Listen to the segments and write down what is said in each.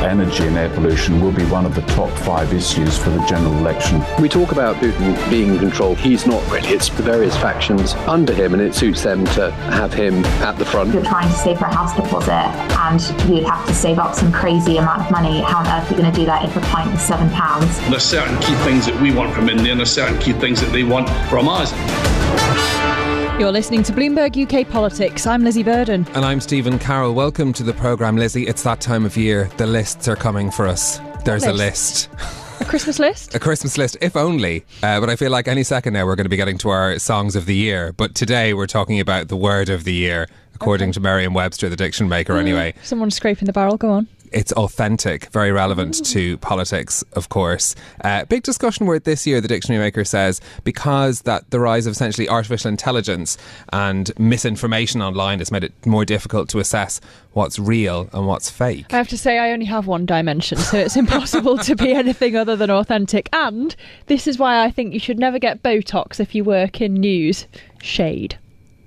energy and air pollution will be one of the top 5 issues for the general election. We talk about Putin being in control. He's not really. It's the various factions under him, and it suits them to have him at the front. If you're trying to save for a house deposit and you'd have to save up some crazy amount of money, how on earth are you going to do that if a pint is £7? There's certain key things that we want from India and there's certain key things that they want from us. You're listening to Bloomberg UK Politics. I'm Lizzy Burden. And I'm Stephen Carroll. Welcome to the programme, Lizzy. It's that time of year. The lists are coming for us. There's a list. A Christmas list? A Christmas list, if only. But I feel like any second now we're going to be getting to our songs of the year. But today we're talking about the word of the year, according to Merriam-Webster, the diction maker anyway. Someone's scraping the barrel, go on. It's authentic, very relevant to politics, of course. Big discussion word this year, the dictionary maker says, because that the rise of essentially artificial intelligence and misinformation online has made it more difficult to assess what's real and what's fake. I have to say I only have one dimension, so it's impossible to be anything other than authentic. And this is why I think you should never get Botox if you work in news. Shade.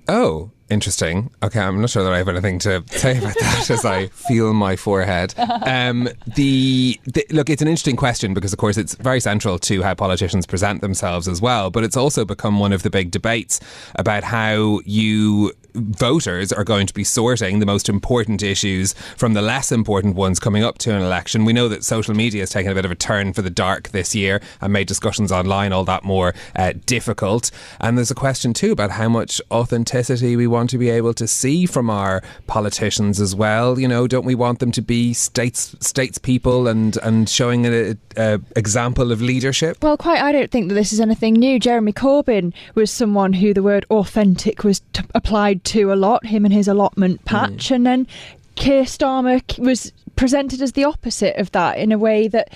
Oh, interesting. Okay, I'm not sure that I have anything to say about that as I feel my forehead. Look, it's an interesting question because, of course, it's very central to how politicians present themselves as well. But it's also become one of the big debates about how voters are going to be sorting the most important issues from the less important ones coming up to an election. We know that social media has taken a bit of a turn for the dark this year and made discussions online all that more difficult. And there's a question too about how much authenticity we want to be able to see from our politicians as well. You know, don't we want them to be statespeople and showing an example of leadership? Well, I don't think that this is anything new. Jeremy Corbyn was someone who the word authentic was applied to a lot, him and his allotment patch. And then Keir Starmer was presented as the opposite of that in a way that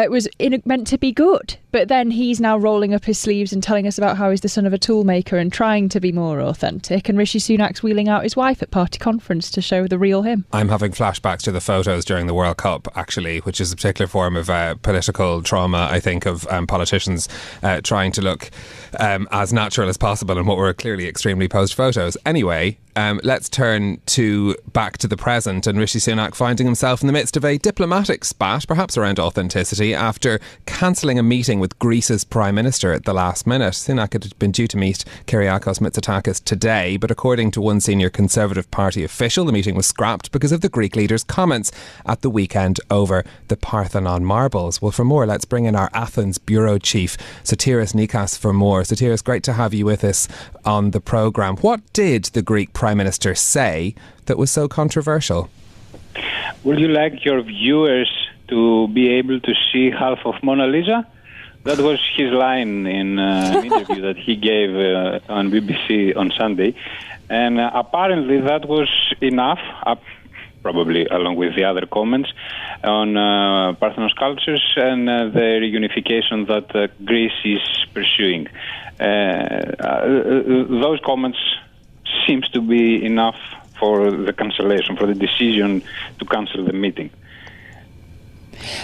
was meant to be good. But then he's now rolling up his sleeves and telling us about how he's the son of a toolmaker and trying to be more authentic. And Rishi Sunak's wheeling out his wife at party conference to show the real him. I'm having flashbacks to the photos during the World Cup, actually, which is a particular form of political trauma, I think, of politicians trying to look as natural as possible in what were clearly extremely posed photos. Anyway, let's turn back to the present and Rishi Sunak finding himself in the midst of a diplomatic spat, perhaps around authenticity, after cancelling a meeting with Greece's Prime Minister at the last minute. Sunak had been due to meet Kyriakos Mitsotakis today, but according to one senior Conservative Party official, the meeting was scrapped because of the Greek leader's comments at the weekend over the Parthenon marbles. Well, for more, let's bring in our Athens bureau chief, Sotiris Nikas, for more. Sotiris, great to have you with us on the programme. What did the Greek Prime Minister say that was so controversial? Would you like your viewers to be able to see half of Mona Lisa? That was his line in an interview that he gave on BBC on Sunday. And apparently that was enough, probably along with the other comments, on Parthenon sculptures and the reunification that Greece is pursuing. Those comments seems to be enough for the cancellation, for the decision to cancel the meeting.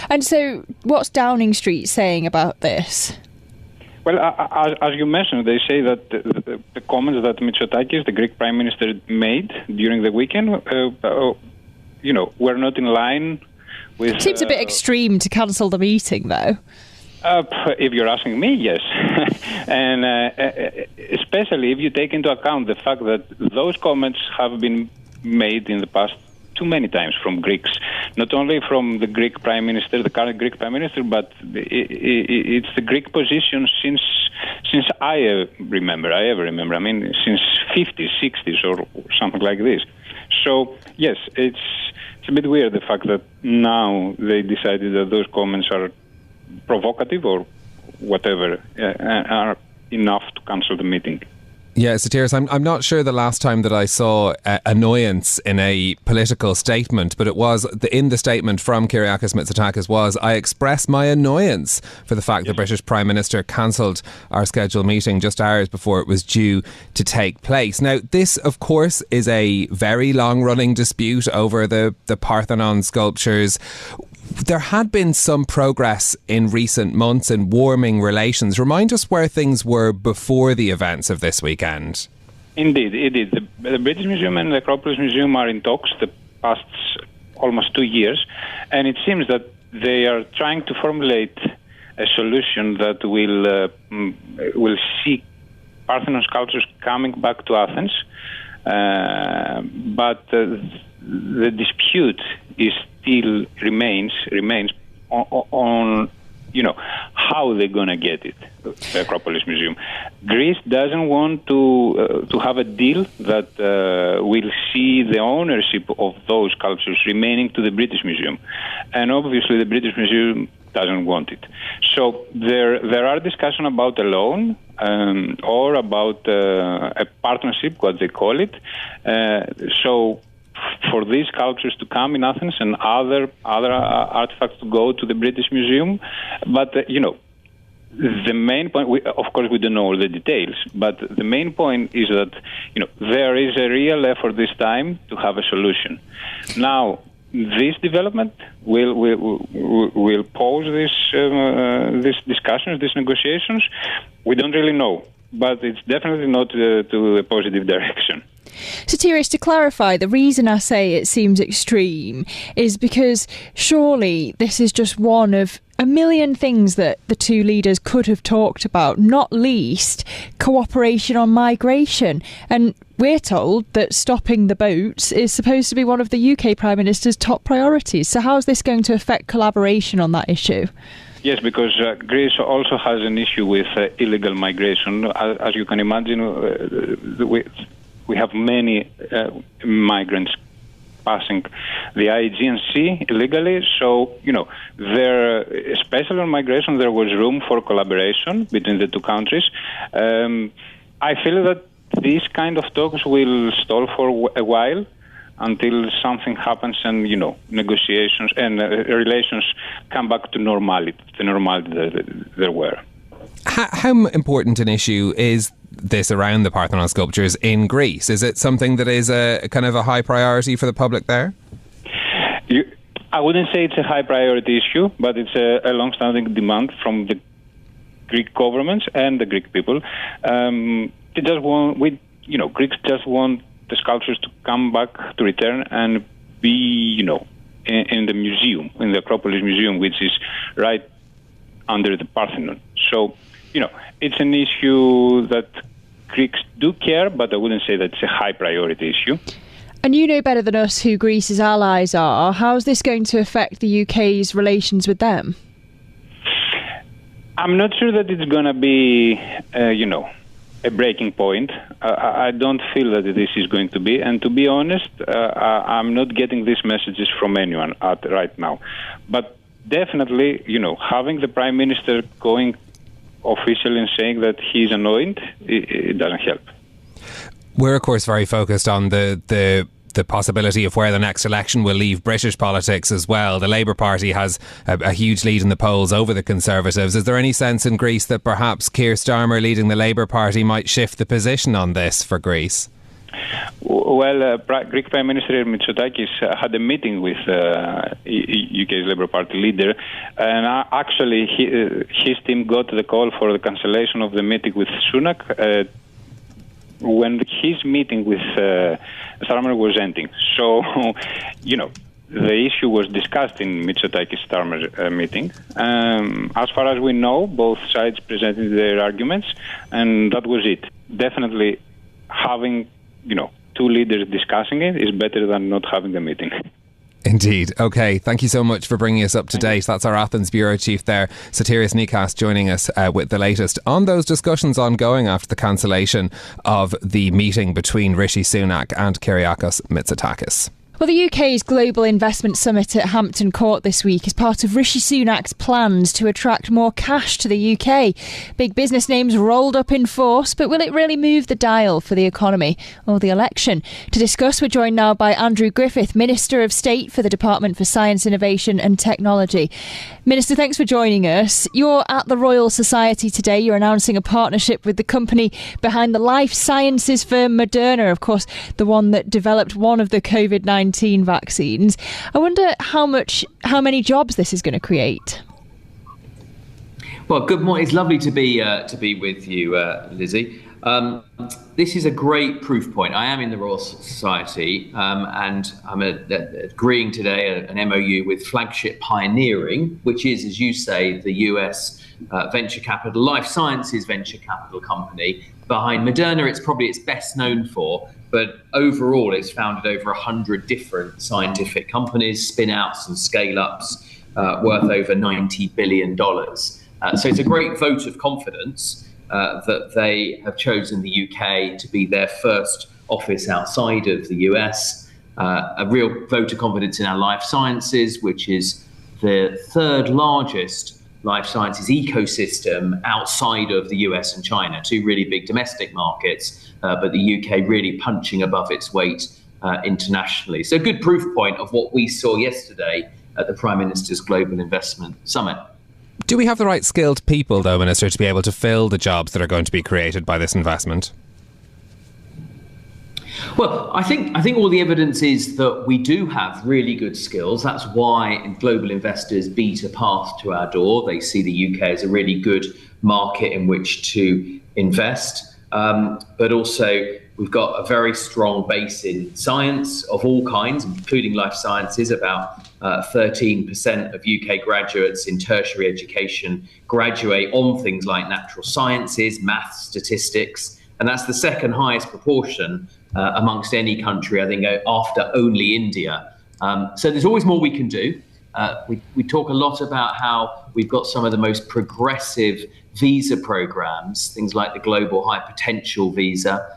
And so what's Downing Street saying about this? Well, as you mentioned, they say that the comments that Mitsotakis, the Greek Prime Minister, made during the weekend, were not in line with... Seems a bit extreme to cancel the meeting, though. If you're asking me, yes. And especially if you take into account the fact that those comments have been made in the past too many times from Greeks, not only from the Greek Prime Minister, the current Greek Prime Minister, but it's the Greek position since I ever remember. I mean, since 50s, 60s or something like this. So, yes, it's a bit weird, the fact that now they decided that those comments are provocative or whatever, are enough to cancel the meeting. Yeah, Sotiris, I'm not sure the last time that I saw annoyance in a political statement, but it was in the statement from Kyriakos Mitsotakis was, I express my annoyance for the fact the British Prime Minister cancelled our scheduled meeting just hours before it was due to take place. Now, this, of course, is a very long-running dispute over the Parthenon sculptures. There had been some progress in recent months in warming relations. Remind us where things were before the events of this weekend. Indeed, it is. The British Museum and the Acropolis Museum are in talks the past almost 2 years. And it seems that they are trying to formulate a solution that will see Parthenon sculptures coming back to Athens. But the dispute still remains on how they're going to get it, the Acropolis Museum. Greece doesn't want to have a deal that will see the ownership of those sculptures remaining to the British Museum. And obviously the British Museum doesn't want it. So there are discussions about a loan or about a partnership, what they call it. So for these sculptures to come in Athens and other artifacts to go to the British Museum. But, the main point, of course, we don't know all the details, but the main point is that, there is a real effort this time to have a solution. Now, this development will pose these discussions, these negotiations. We don't really know, but it's definitely not to a positive direction. Sotiris, to clarify, the reason I say it seems extreme is because surely this is just one of a million things that the two leaders could have talked about, not least cooperation on migration. And we're told that stopping the boats is supposed to be one of the UK Prime Minister's top priorities. So how is this going to affect collaboration on that issue? Yes, because Greece also has an issue with illegal migration. As you can imagine, we have many migrants passing the Aegean Sea illegally. So, especially on migration, there was room for collaboration between the two countries. I feel that these kind of talks will stall for a while until something happens and, negotiations and relations come back to normality, that there were. How important an issue is this around the Parthenon sculptures in Greece? Is it something that is a kind of a high priority for the public there? I wouldn't say it's a high priority issue, but it's a long-standing demand from the Greek governments and the Greek people. Greeks just want the sculptures to come back, to return and be, in the museum, in the Acropolis Museum, which is right under the Parthenon. So, it's an issue that Greeks do care, but I wouldn't say that it's a high priority issue. And you know better than us who Greece's allies are. How is this going to affect the UK's relations with them? I'm not sure that it's going to be, a breaking point. I don't feel that this is going to be. And to be honest, I'm not getting these messages from anyone right now. But definitely, having the Prime Minister going officially and saying that he's annoyed, it doesn't help. We're, of course, very focused on the possibility of where the next election will leave British politics as well. The Labour Party has a huge lead in the polls over the Conservatives. Is there any sense in Greece that perhaps Keir Starmer leading the Labour Party might shift the position on this for Greece? Well, Greek Prime Minister Mitsotakis had a meeting with UK's Labour Party leader, and actually his team got the call for the cancellation of the meeting with Sunak when his meeting with Starmer was ending. So, the issue was discussed in Mitsotakis-Starmer meeting. As far as we know, both sides presented their arguments, and that was it. Definitely having two leaders discussing it is better than not having a meeting. Indeed. OK, thank you so much for bringing us up to date. That's our Athens Bureau Chief there, Sotiris Nikas, joining us with the latest on those discussions ongoing after the cancellation of the meeting between Rishi Sunak and Kyriakos Mitsotakis. Well, the UK's Global Investment Summit at Hampton Court this week is part of Rishi Sunak's plans to attract more cash to the UK. Big business names rolled up in force, but will it really move the dial for the economy or the election? To discuss, we're joined now by Andrew Griffith, Minister of State for the Department for Science, Innovation and Technology. Minister, thanks for joining us. You're at the Royal Society today. You're announcing a partnership with the company behind the life sciences firm Moderna, of course, the one that developed one of the COVID-19 vaccines. I wonder how many jobs this is going to create. Well, good morning. It's lovely to be with you, Lizzy. This is a great proof point. I am in the Royal Society, and I'm agreeing today an MOU with Flagship Pioneering, which is, as you say, the US venture capital, life sciences venture capital company. Behind Moderna, it's probably its best known for, but overall it's founded over 100 different scientific companies, spin-outs and scale-ups worth over $90 billion. So it's a great vote of confidence that they have chosen the UK to be their first office outside of the US. A real vote of confidence in our life sciences, which is the third largest life sciences ecosystem outside of the US and China, two really big domestic markets, but the UK really punching above its weight internationally. So a good proof point of what we saw yesterday at the Prime Minister's Global Investment Summit. Do we have the right skilled people, though, Minister, to be able to fill the jobs that are going to be created by this investment? Well, I think all the evidence is that we do have really good skills. That's why global investors beat a path to our door. They see the UK as a really good market in which to invest. But also, we've got a very strong base in science of all kinds, including life sciences. About 13% of UK graduates in tertiary education graduate on things like natural sciences, maths, statistics. And that's the second highest proportion amongst any country, I think, after only India. So there's always more we can do. We talk a lot about how we've got some of the most progressive visa programs, things like the Global High Potential Visa.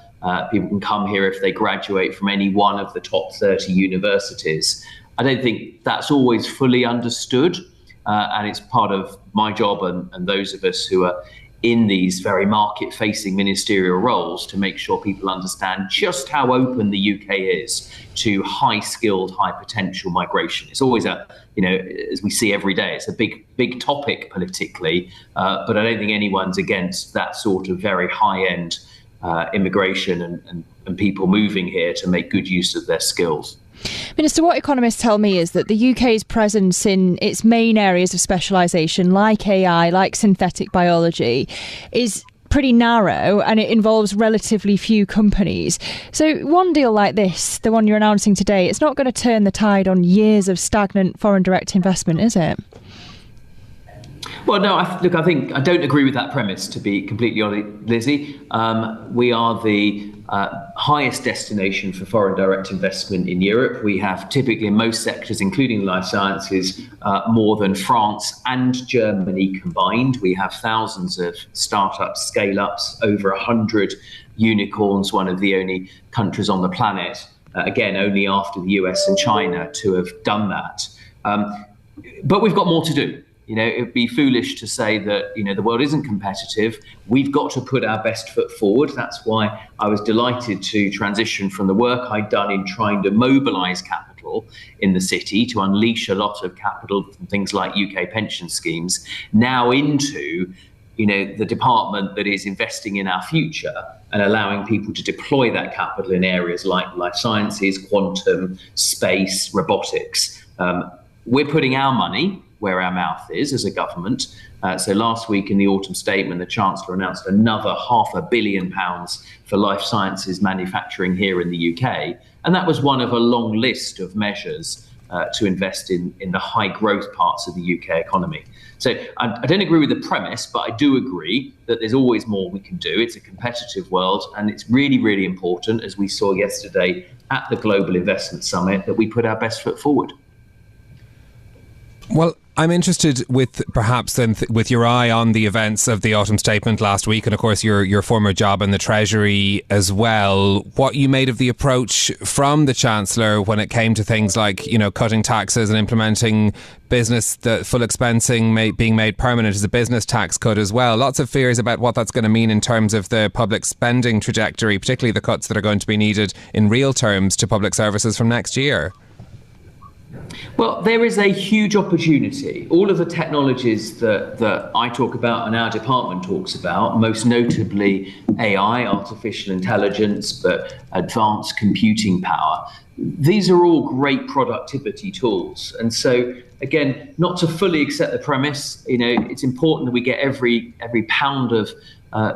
People can come here if they graduate from any one of the top 30 universities. I don't think that's always fully understood. And it's part of my job and those of us who are in these very market-facing ministerial roles to make sure people understand just how open the UK is to high-skilled, high-potential migration. It's always as we see every day, it's a big topic politically, but I don't think anyone's against that sort of very high-end immigration and people moving here to make good use of their skills. Minister, what economists tell me is that the UK's presence in its main areas of specialisation, like AI, like synthetic biology, is pretty narrow and it involves relatively few companies. So one deal like this, the one you're announcing today, it's not going to turn the tide on years of stagnant foreign direct investment, is it? Well, no, I think I don't agree with that premise, to be completely honest, Lizzy. We are the highest destination for foreign direct investment in Europe. We have typically in most sectors, including life sciences, more than France and Germany combined. We have thousands of startups, scale-ups, over 100 unicorns, one of the only countries on the planet, again, only after the US and China to have done that. But we've got more to do. It would be foolish to say that, the world isn't competitive. We've got to put our best foot forward. That's why I was delighted to transition from the work I'd done in trying to mobilise capital in the city to unleash a lot of capital from things like UK pension schemes, now into, the department that is investing in our future and allowing people to deploy that capital in areas like life sciences, quantum, space, robotics. We're putting our money where our mouth is as a government. So last week in the autumn statement, the Chancellor announced another £500 million for life sciences manufacturing here in the UK. And that was one of a long list of measures to invest in the high growth parts of the UK economy. So I don't agree with the premise, but I do agree that there's always more we can do. It's a competitive world, and it's really, really important, as we saw yesterday at the Global Investment Summit, that we put our best foot forward. Well, I'm interested with perhaps then with your eye on the events of the autumn statement last week and of course your former job in the Treasury as well, what you made of the approach from the Chancellor when it came to things like, cutting taxes and implementing the full expensing being made permanent as a business tax cut as well. Lots of fears about what that's going to mean in terms of the public spending trajectory, particularly the cuts that are going to be needed in real terms to public services from next year. Well, there is a huge opportunity. All of the technologies that I talk about and our department talks about, most notably AI, artificial intelligence, but advanced computing power, these are all great productivity tools. And so, again, not to fully accept the premise, it's important that we get every pound of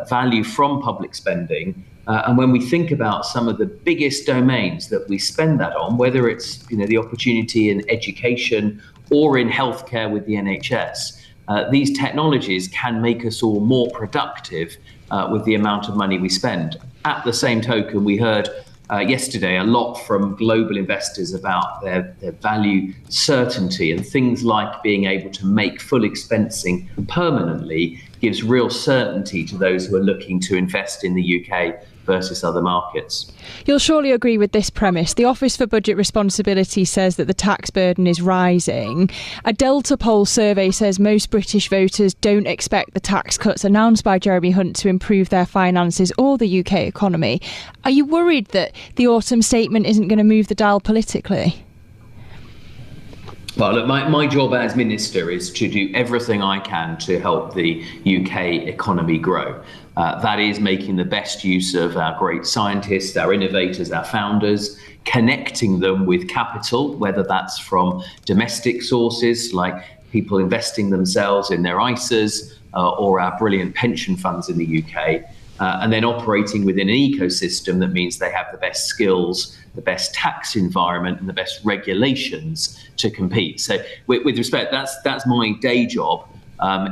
value from public spending. And when we think about some of the biggest domains that we spend that on, whether it's the opportunity in education or in healthcare with the NHS, these technologies can make us all more productive with the amount of money we spend. At the same token, we heard yesterday a lot from global investors about their value certainty, and things like being able to make full expensing permanently gives real certainty to those who are looking to invest in the UK versus other markets. You'll surely agree with this premise. The Office for Budget Responsibility says that the tax burden is rising. A Delta poll survey says most British voters don't expect the tax cuts announced by Jeremy Hunt to improve their finances or the UK economy. Are you worried that the autumn statement isn't going to move the dial politically? Well, look, my job as minister is to do everything I can to help the UK economy grow. That is making the best use of our great scientists, our innovators, our founders, connecting them with capital, whether that's from domestic sources like people investing themselves in their ISAs or our brilliant pension funds in the UK, and then operating within an ecosystem that means they have the best skills, the best tax environment and the best regulations to compete. So with respect, that's my day job.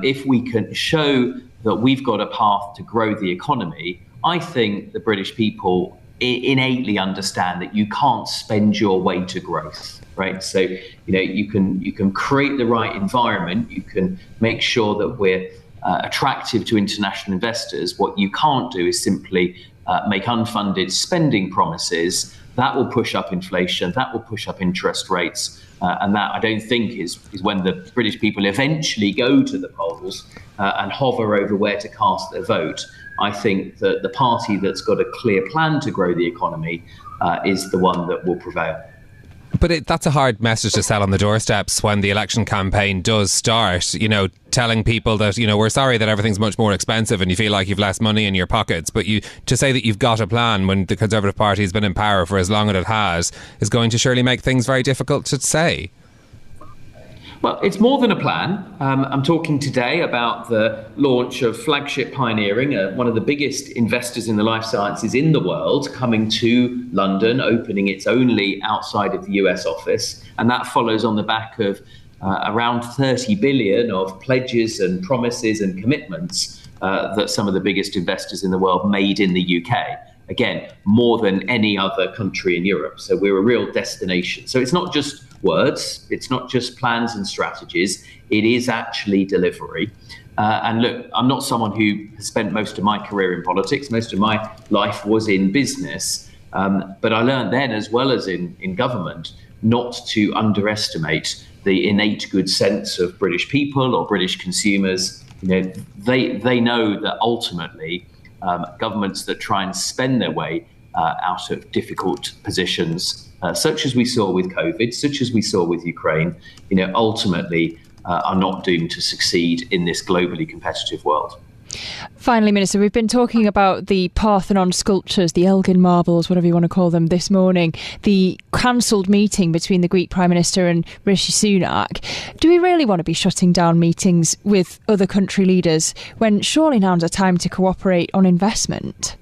If we can show that we've got a path to grow the economy, I think the British people innately understand that you can't spend your way to growth, right? So, you can create the right environment, you can make sure that we're attractive to international investors. What you can't do is simply make unfunded spending promises. That will push up inflation, that will push up interest rates, and that I don't think is when the British people eventually go to the polls and hover over where to cast their vote. I think that the party that's got a clear plan to grow the economy is the one that will prevail. But that's a hard message to sell on the doorsteps when the election campaign does start, telling people that, we're sorry that everything's much more expensive and you feel like you've less money in your pockets. But to say that you've got a plan when the Conservative Party has been in power for as long as it has is going to surely make things very difficult to say. Well, it's more than a plan. I'm talking today about the launch of Flagship Pioneering, one of the biggest investors in the life sciences in the world, coming to London, opening its only outside of the US office. And that follows on the back of around 30 billion of pledges and promises and commitments that some of the biggest investors in the world made in the UK. Again, more than any other country in Europe. So we're a real destination. So it's not just words, it's not just plans and strategies, it is actually delivery. And look, I'm not someone who has spent most of my career in politics. Most of my life was in business. But I learned then, as well as in government, not to underestimate the innate good sense of British people or British consumers. They know that ultimately governments that try and spend their way out of difficult positions, such as we saw with COVID, such as we saw with Ukraine, ultimately are not doomed to succeed in this globally competitive world. Finally, Minister, we've been talking about the Parthenon sculptures, the Elgin marbles, whatever you want to call them, this morning, the cancelled meeting between the Greek Prime Minister and Rishi Sunak. Do we really want to be shutting down meetings with other country leaders when surely now's a time to cooperate on investment?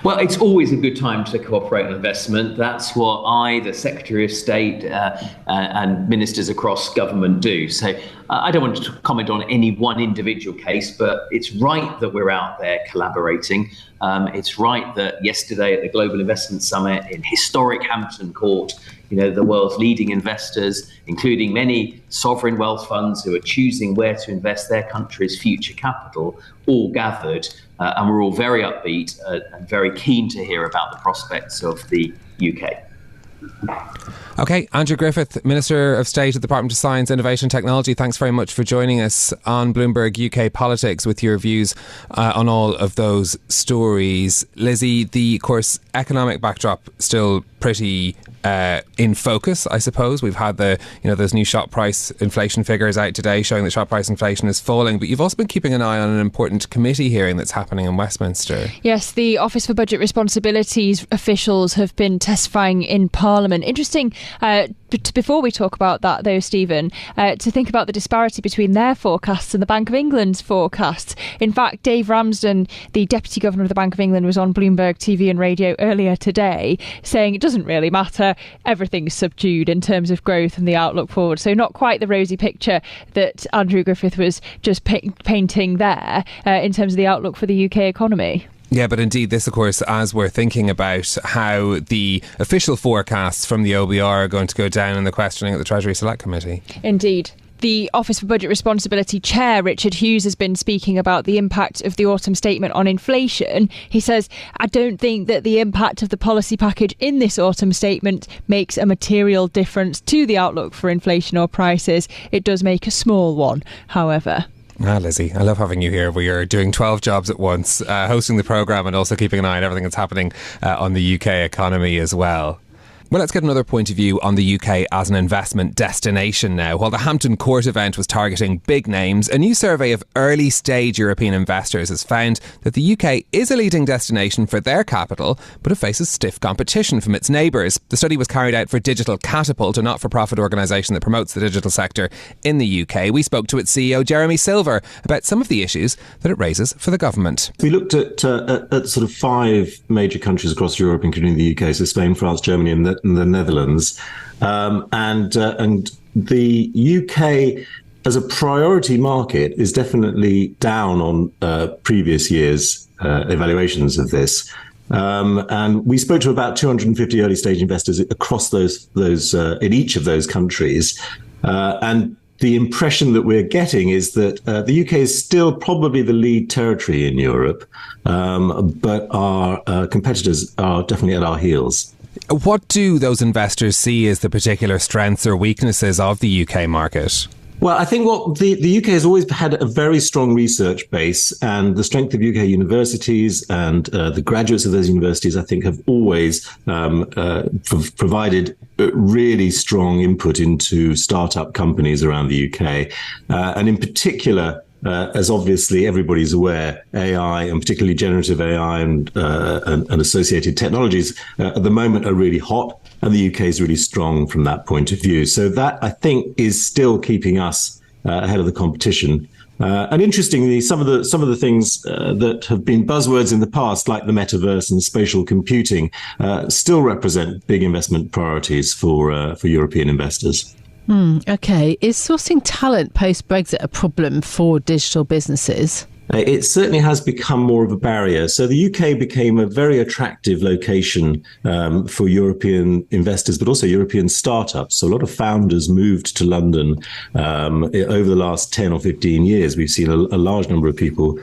Well, it's always a good time to cooperate on investment. That's what I, the Secretary of State and ministers across government do. So I don't want to comment on any one individual case, but it's right that we're out there collaborating. It's right that yesterday at the Global Investment Summit in historic Hampton Court, the world's leading investors, including many sovereign wealth funds who are choosing where to invest their country's future capital, all gathered. And we're all very upbeat and very keen to hear about the prospects of the UK. OK, Andrew Griffith, Minister of State at the Department of Science, Innovation and Technology, thanks very much for joining us on Bloomberg UK Politics with your views on all of those stories. Lizzy, the, of course, economic backdrop still pretty in focus, I suppose. We've had those new shop price inflation figures out today showing that shop price inflation is falling, but you've also been keeping an eye on an important committee hearing that's happening in Westminster. Yes, the Office for Budget Responsibilities officials have been testifying in Parliament Parliament. Interesting, before we talk about that though, Stephen, to think about the disparity between their forecasts and the Bank of England's forecasts. In fact, Dave Ramsden, the Deputy Governor of the Bank of England, was on Bloomberg TV and radio earlier today saying it doesn't really matter, everything's subdued in terms of growth and the outlook forward. So not quite the rosy picture that Andrew Griffith was just painting there in terms of the outlook for the UK economy. Yeah, but indeed, this, of course, as we're thinking about how the official forecasts from the OBR are going to go down in the questioning at the Treasury Select Committee. Indeed. The Office for Budget Responsibility Chair, Richard Hughes, has been speaking about the impact of the autumn statement on inflation. He says, I don't think that the impact of the policy package in this autumn statement makes a material difference to the outlook for inflation or prices. It does make a small one, however. Lizzy, I love having you here. We are doing 12 jobs at once, hosting the programme and also keeping an eye on everything that's happening on the UK economy as well. Well, let's get another point of view on the UK as an investment destination now. While the Hampton Court event was targeting big names, a new survey of early stage European investors has found that the UK is a leading destination for their capital, but it faces stiff competition from its neighbours. The study was carried out for Digital Catapult, a not-for-profit organisation that promotes the digital sector in the UK. We spoke to its CEO, Jeremy Silver, about some of the issues that it raises for the government. We looked at sort of 5 major countries across Europe, including the UK, so Spain, France, Germany and the Netherlands, and the UK as a priority market is definitely down on previous years' evaluations of this. And we spoke to about 250 early stage investors across those in each of those countries, and the impression that we're getting is that the UK is still probably the lead territory in Europe, but our competitors are definitely at our heels. What do those investors see as the particular strengths or weaknesses of the UK market? Well, I think what the UK has always had a very strong research base, and the strength of UK universities and the graduates of those universities, I think, have always provided really strong input into startup companies around the UK. And in particular, as obviously everybody's aware, AI and particularly generative AI and associated technologies at the moment are really hot. And the UK is really strong from that point of view. So that, I think, is still keeping us ahead of the competition. And interestingly, some of the things that have been buzzwords in the past, like the metaverse and spatial computing, still represent big investment priorities for European investors. Okay. Is sourcing talent post-Brexit a problem for digital businesses? It certainly has become more of a barrier. So the UK became a very attractive location for European investors, but also European startups. So a lot of founders moved to London over the last 10 or 15 years. We've seen a large number of people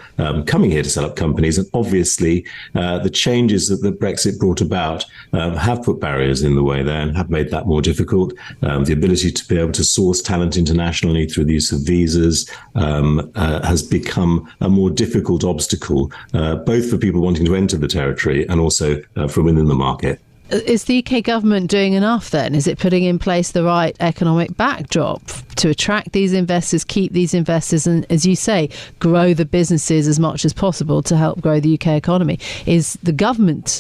coming here to set up companies. And obviously, the changes that Brexit brought about have put barriers in the way there and have made that more difficult. The ability to be able to source talent internationally through the use of visas has become a more difficult obstacle, both for people wanting to enter the territory and also from within the market. Is the UK government doing enough then? Is it putting in place the right economic backdrop to attract these investors, keep these investors, and, as you say, grow the businesses as much as possible to help grow the UK economy? Is the government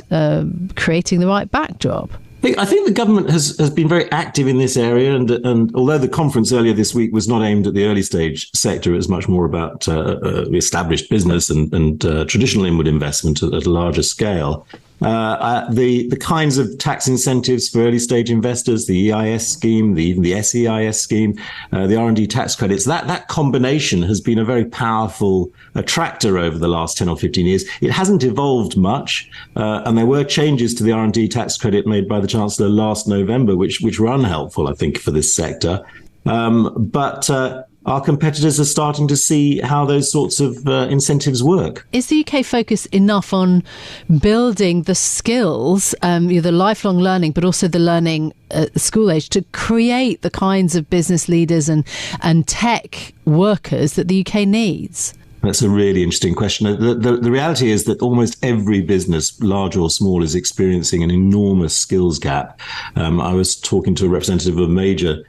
creating the right backdrop? I think the government has been very active in this area, and although the conference earlier this week was not aimed at the early stage sector, it was much more about established business and traditional inward investment at a larger scale. The kinds of tax incentives for early stage investors, the EIS scheme, even the SEIS scheme, the R&D tax credits, that combination has been a very powerful attractor over the last 10 or 15 years. It hasn't evolved much, and there were changes to the R&D tax credit made by the Chancellor last November, which were unhelpful, I think, for this sector. But our competitors are starting to see how those sorts of incentives work. Is the UK focused enough on building the skills, the lifelong learning, but also the learning at the school age, to create the kinds of business leaders and tech workers that the UK needs? That's a really interesting question. The reality is that almost every business, large or small, is experiencing an enormous skills gap. I was talking to a representative of a major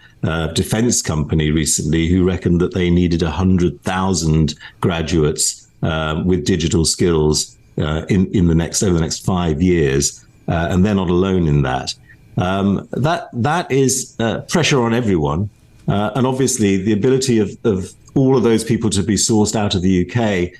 defense company recently who reckoned that they needed 100,000 graduates with digital skills over the next 5 years, and they're not alone in that. that is pressure on everyone. And obviously the ability of all of those people to be sourced out of the UK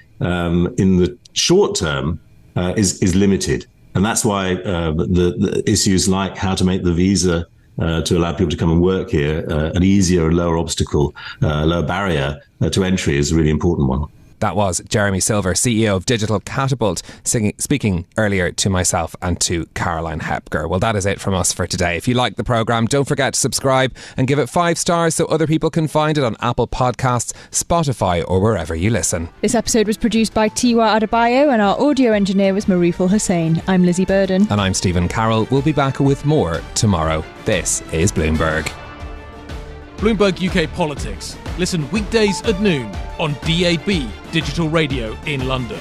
in the short term is limited. And that's why the issues like how to make the visa to allow people to come and work here an easier and lower obstacle, lower barrier to entry is a really important one. That was Jeremy Silver, CEO of Digital Catapult, speaking earlier to myself and to Caroline Hepker. Well, that is it from us for today. If you like the programme, don't forget to subscribe and give it 5 stars so other people can find it on Apple Podcasts, Spotify or wherever you listen. This episode was produced by Tiwa Adebayo and our audio engineer was Marufal Hussain. I'm Lizzy Burden. And I'm Stephen Carroll. We'll be back with more tomorrow. This is Bloomberg. Bloomberg UK Politics. Listen weekdays at noon on DAB Digital Radio in London.